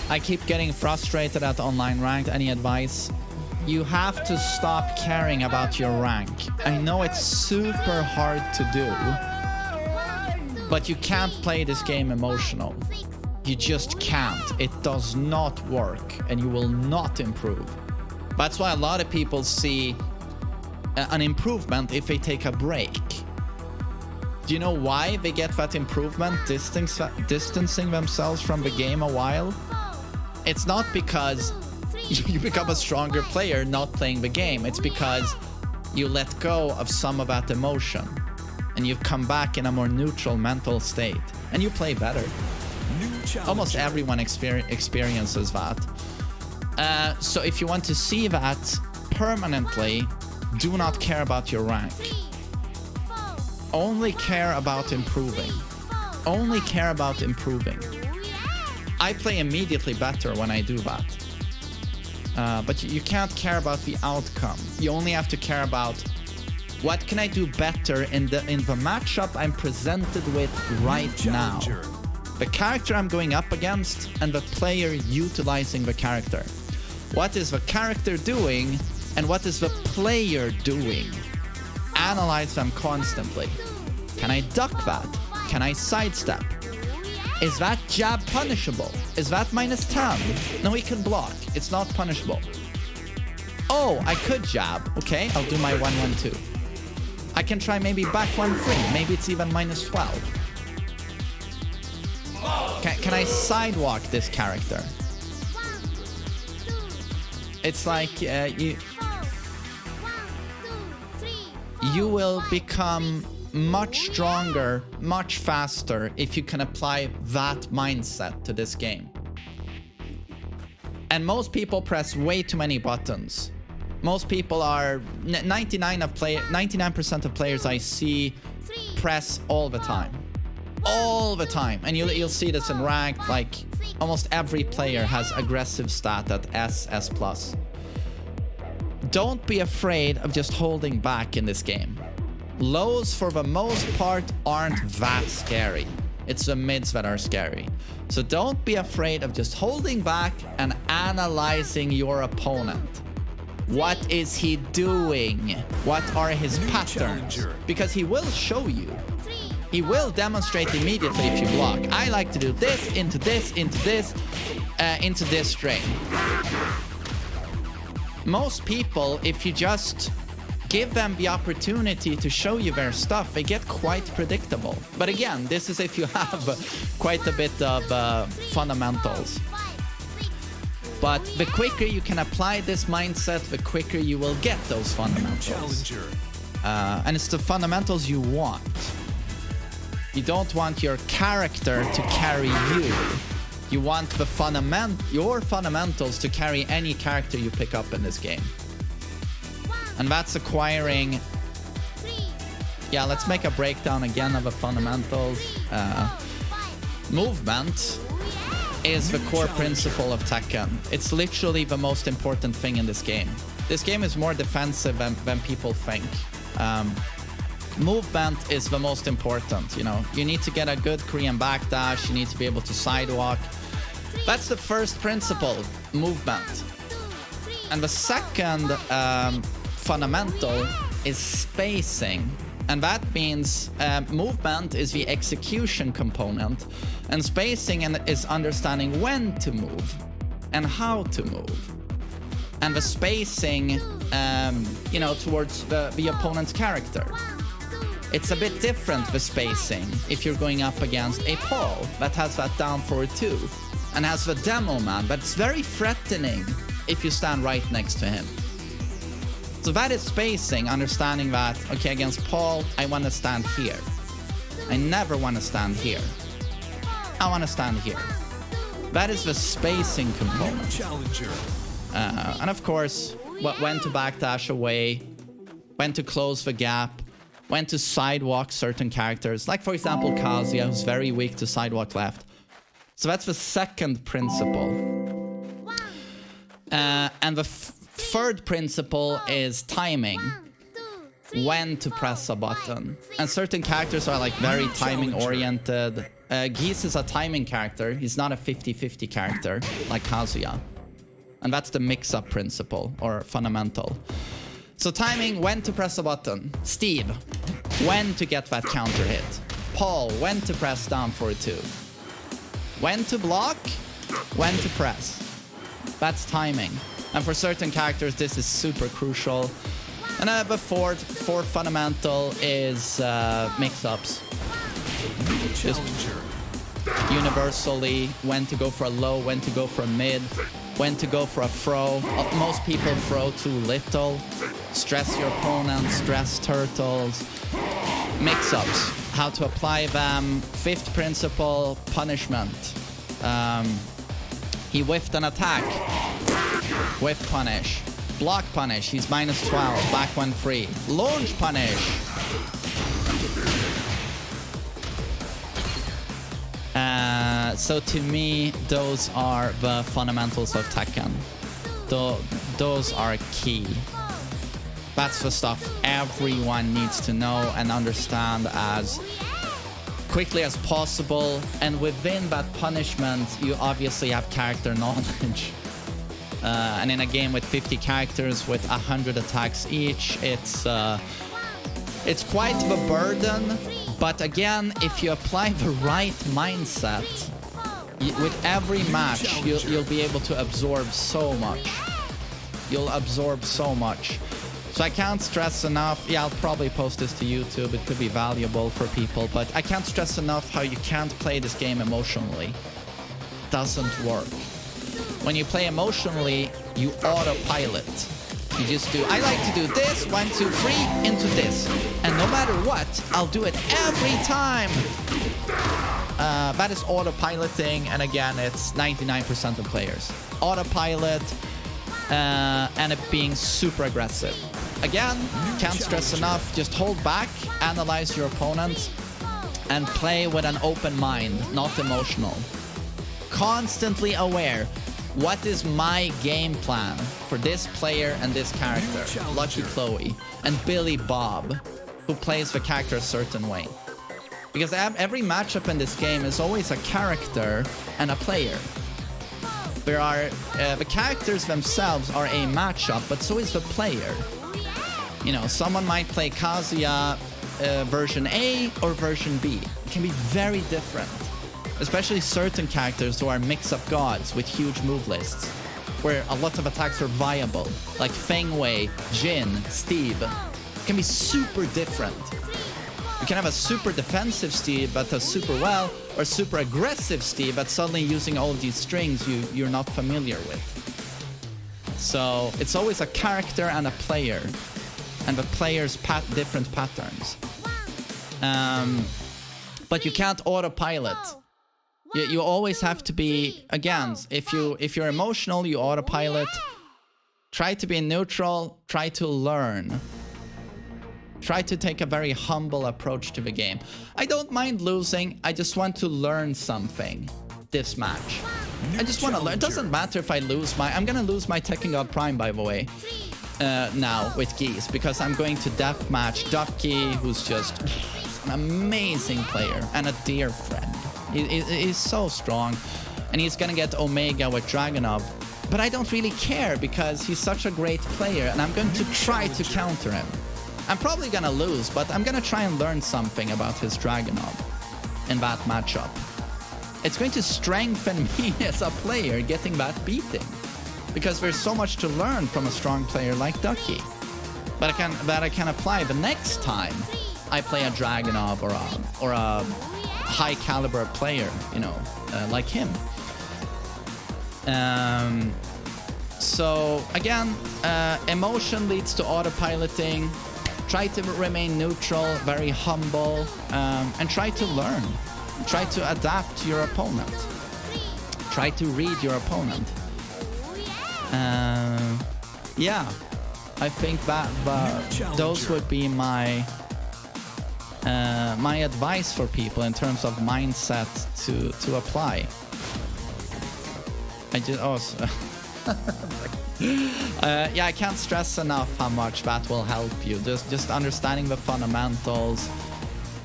I keep getting frustrated at online ranked. Any advice? You have to stop caring about your rank. I know it's super hard to do, but you can't play this game emotional. You just can't. It does not work, and you will not improve. That's why a lot of people see an improvement if they take a break. Do you know why they get that improvement, distancing themselves from the game a while? It's not because you become a stronger player not playing the game. It's because you let go of some of that emotion and you've come back in a more neutral mental state and you play better. Almost everyone experiences that. So if you want to see that permanently, do not care about your rank. Only care about improving. Only care about improving. I play immediately better when I do that. But you can't care about the outcome. You only have to care about what can I do better in the matchup I'm presented with right now. The character I'm going up against and the player utilizing the character. What is the character doing and what is the player doing? Analyze them constantly. Can I duck that? Can I sidestep? Is that jab punishable? Is that -10? No, he can block. It's not punishable. Oh, I could jab. Okay, I'll do my 1-1-2. I can try maybe back 1-3. Maybe it's even -12. Can I sidewalk this character? It's like you will become much stronger, much faster if you can apply that mindset to this game. And most people press way too many buttons. Most people are 99% of players I see press all the time. All the time. And you'll see this in ranked, like almost every player has aggressive stat at S+. Don't be afraid of just holding back in this game. Lows, for the most part, aren't that scary. It's the mids that are scary. So don't be afraid of just holding back and analyzing your opponent. What is he doing? What are his patterns? Because he will show you. He will demonstrate immediately if you block. I like to do this, into this, into this, into this string. Most people, if you just give them the opportunity to show you their stuff, they get quite predictable. But again, this is if you have quite a bit of fundamentals. But the quicker you can apply this mindset, the quicker you will get those fundamentals. And it's the fundamentals you want. You don't want your character to carry you. You want the your fundamentals to carry any character you pick up in this game. And that's acquiring... Yeah, let's make a breakdown again of the fundamentals. Movement is the core principle of Tekken. It's literally the most important thing in this game. This game is more defensive than people think. Movement is the most important, you know. You need to get a good Korean backdash. You need to be able to sidewalk. That's the first principle, movement. And the second fundamental is spacing. And that means movement is the execution component. And spacing is understanding when to move and how to move. And the spacing, you know, towards the opponent's character. It's a bit different, the spacing, if you're going up against a Paul that has that down forward 2 and has the demo man, but it's very threatening if you stand right next to him. So that is spacing, understanding that, okay, against Paul, I want to stand here. I never want to stand here. I want to stand here. That is the spacing component. And of course, when to backdash away, when to close the gap, when to sidewalk certain characters. Like, for example, Kazuya, who's very weak to sidewalk left. So that's the second principle. And the third principle is timing. When to press a button. And certain characters are like very timing oriented. Geese is a timing character. He's not a 50-50 character like Kazuya. And that's the mix-up principle, or fundamental. So timing, when to press a button. Steve, when to get that counter hit. Paul, when to press down for a 2. When to block, when to press. That's timing. And for certain characters, this is super crucial. And the fourth fundamental is mix-ups. Just universally, when to go for a low, when to go for a mid, when to go for a throw. Most people throw too little. Stress your opponent, stress turtles. Mix-ups, how to apply them. Fifth principle, punishment. He whiffed an attack. Whiff punish. Block punish, he's -12, back when free. Launch punish. So to me, those are the fundamentals of Tekken. Those are key. That's the stuff everyone needs to know and understand as quickly as possible. And within that punishment, you obviously have character knowledge. And in a game with 50 characters with 100 attacks each, it's quite the burden. But again, if you apply the right mindset, with every match, you'll be able to absorb so much. You'll absorb so much. So I can't stress enough. Yeah, I'll probably post this to YouTube. It could be valuable for people, but I can't stress enough how you can't play this game emotionally. Doesn't work. When you play emotionally, you autopilot. You just do, I like to do this, 1, 2, 3, into this. And no matter what, I'll do it every time. That is autopiloting, and again, it's 99% of players. Autopilot, and it being super aggressive. Again, can't stress enough, just hold back, analyze your opponent, and play with an open mind, not emotional. Constantly aware. What is my game plan for this player and this character? Lucky Chloe and Billy Bob, who plays the character a certain way. Because every matchup in this game is always a character and a player. There are the characters themselves are a matchup, but so is the player. You know, someone might play Kazuya version A or version B. It can be very different. Especially certain characters who are mix-up gods with huge move lists, where a lot of attacks are viable, like Feng Wei, Jin, Steve. It can be super different. You can have a super defensive Steve that does super well, or super aggressive Steve that's suddenly using all of these strings you're not familiar with. So it's always a character and a player, and the player's different patterns. But you can't autopilot. You always have to be, again, if you're emotional, you autopilot. Try to be neutral, try to learn. Try to take a very humble approach to the game. I don't mind losing, I just want to learn something this match. I just want to learn. It doesn't matter if I lose I'm gonna lose my Tekken God Prime, by the way, now with Geese, because I'm going to deathmatch Ducky, who's just an amazing player and a dear friend. He's so strong, and he's gonna get Omega with Dragunov, but I don't really care because he's such a great player, and I'm going to try to counter him. I'm probably gonna lose, but I'm gonna try and learn something about his Dragunov in that matchup. It's going to strengthen me as a player getting that beating, because there's so much to learn from a strong player like Ducky, but I can apply the next time I play a Dragunov or a high caliber player, you know, like him. So again, emotion leads to autopiloting. Try to remain neutral, very humble, and try to learn. Try to adapt to your opponent. Try to read your opponent. Yeah, I think that those would be my my advice for people in terms of mindset to apply. I just yeah, I can't stress enough how much that will help you. Just understanding the fundamentals,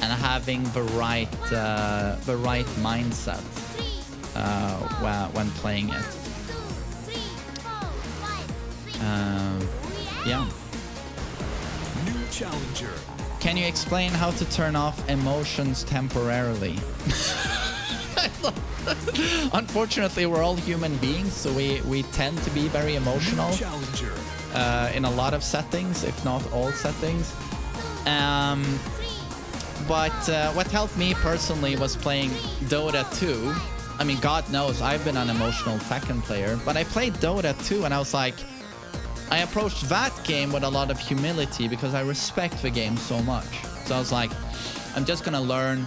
and having the right mindset when playing it. Yeah. New challenger. Can you explain how to turn off emotions temporarily? Unfortunately, we're all human beings, so we tend to be very emotional in a lot of settings, if not all settings. But what helped me personally was playing Dota 2. I mean, God knows I've been an emotional Tekken player, but I played Dota 2 and I was like, I approached that game with a lot of humility because I respect the game so much. So I was like, I'm just gonna learn.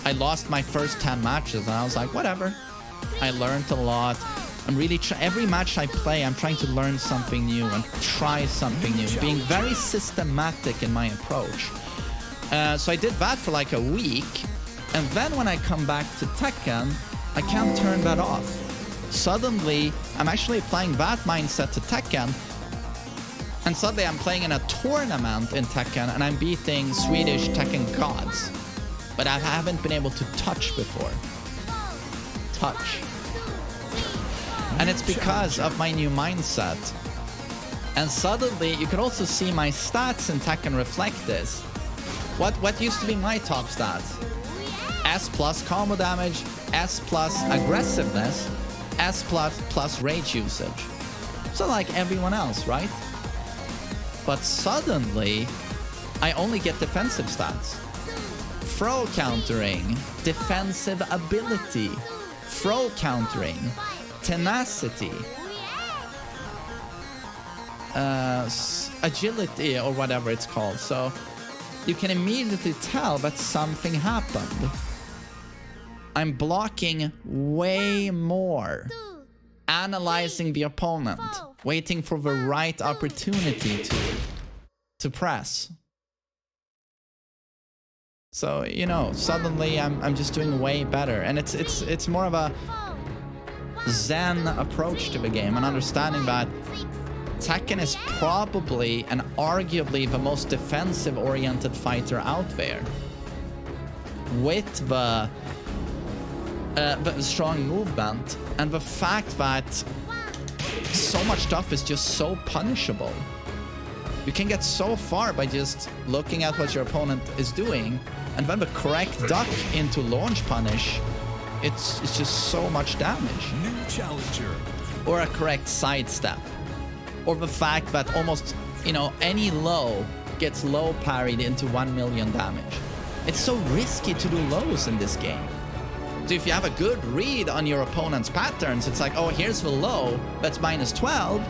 I lost my first 10 matches and I was like, whatever. I learned a lot. I'm really every match I play, I'm trying to learn something new and try something new, being very systematic in my approach. So I did that for like a week, and then when I come back to Tekken, I can't turn that off. Suddenly, I'm actually applying that mindset to Tekken, and suddenly I'm playing in a tournament in Tekken, and I'm beating Swedish Tekken gods. But I haven't been able to touch before. Touch. And it's because of my new mindset. And suddenly, you can also see my stats in Tekken reflect this. What used to be my top stats? S plus combo damage, S plus aggressiveness, S plus rage usage. So like everyone else, right? But suddenly, I only get defensive stats. Throw countering, defensive ability, throw countering, tenacity, agility, or whatever it's called. So you can immediately tell that something happened. I'm blocking way more, analyzing the opponent, waiting for the right opportunity to press. So, you know, suddenly I'm just doing way better, and it's more of a zen approach to the game, and understanding that Tekken is probably and arguably the most defensive-oriented fighter out there, with the strong movement and the fact that so much stuff is just so punishable. You can get so far by just looking at what your opponent is doing, and then the correct duck into launch punish, it's just so much damage. New challenger. Or a correct sidestep. Or the fact that almost, you know, any low gets low parried into 1 million damage. It's so risky to do lows in this game. So if you have a good read on your opponent's patterns, it's like, oh, here's the low, that's minus 12.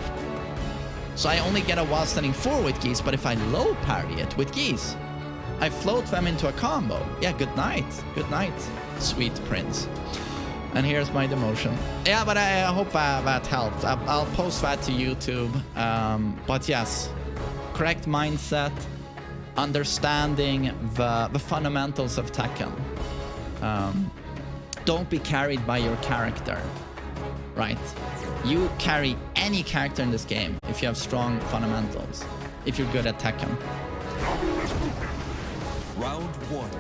So I only get a while standing 4 with geese, but if I low parry it with geese, I float them into a combo. Yeah, good night. Good night, sweet prince. And here's my demotion. Yeah, but I hope that helped. I'll post that to YouTube. But yes, correct mindset, understanding the fundamentals of Tekken. Don't be carried by your character, right? You carry any character in this game if you have strong fundamentals, if you're good at Tekken. Round 1.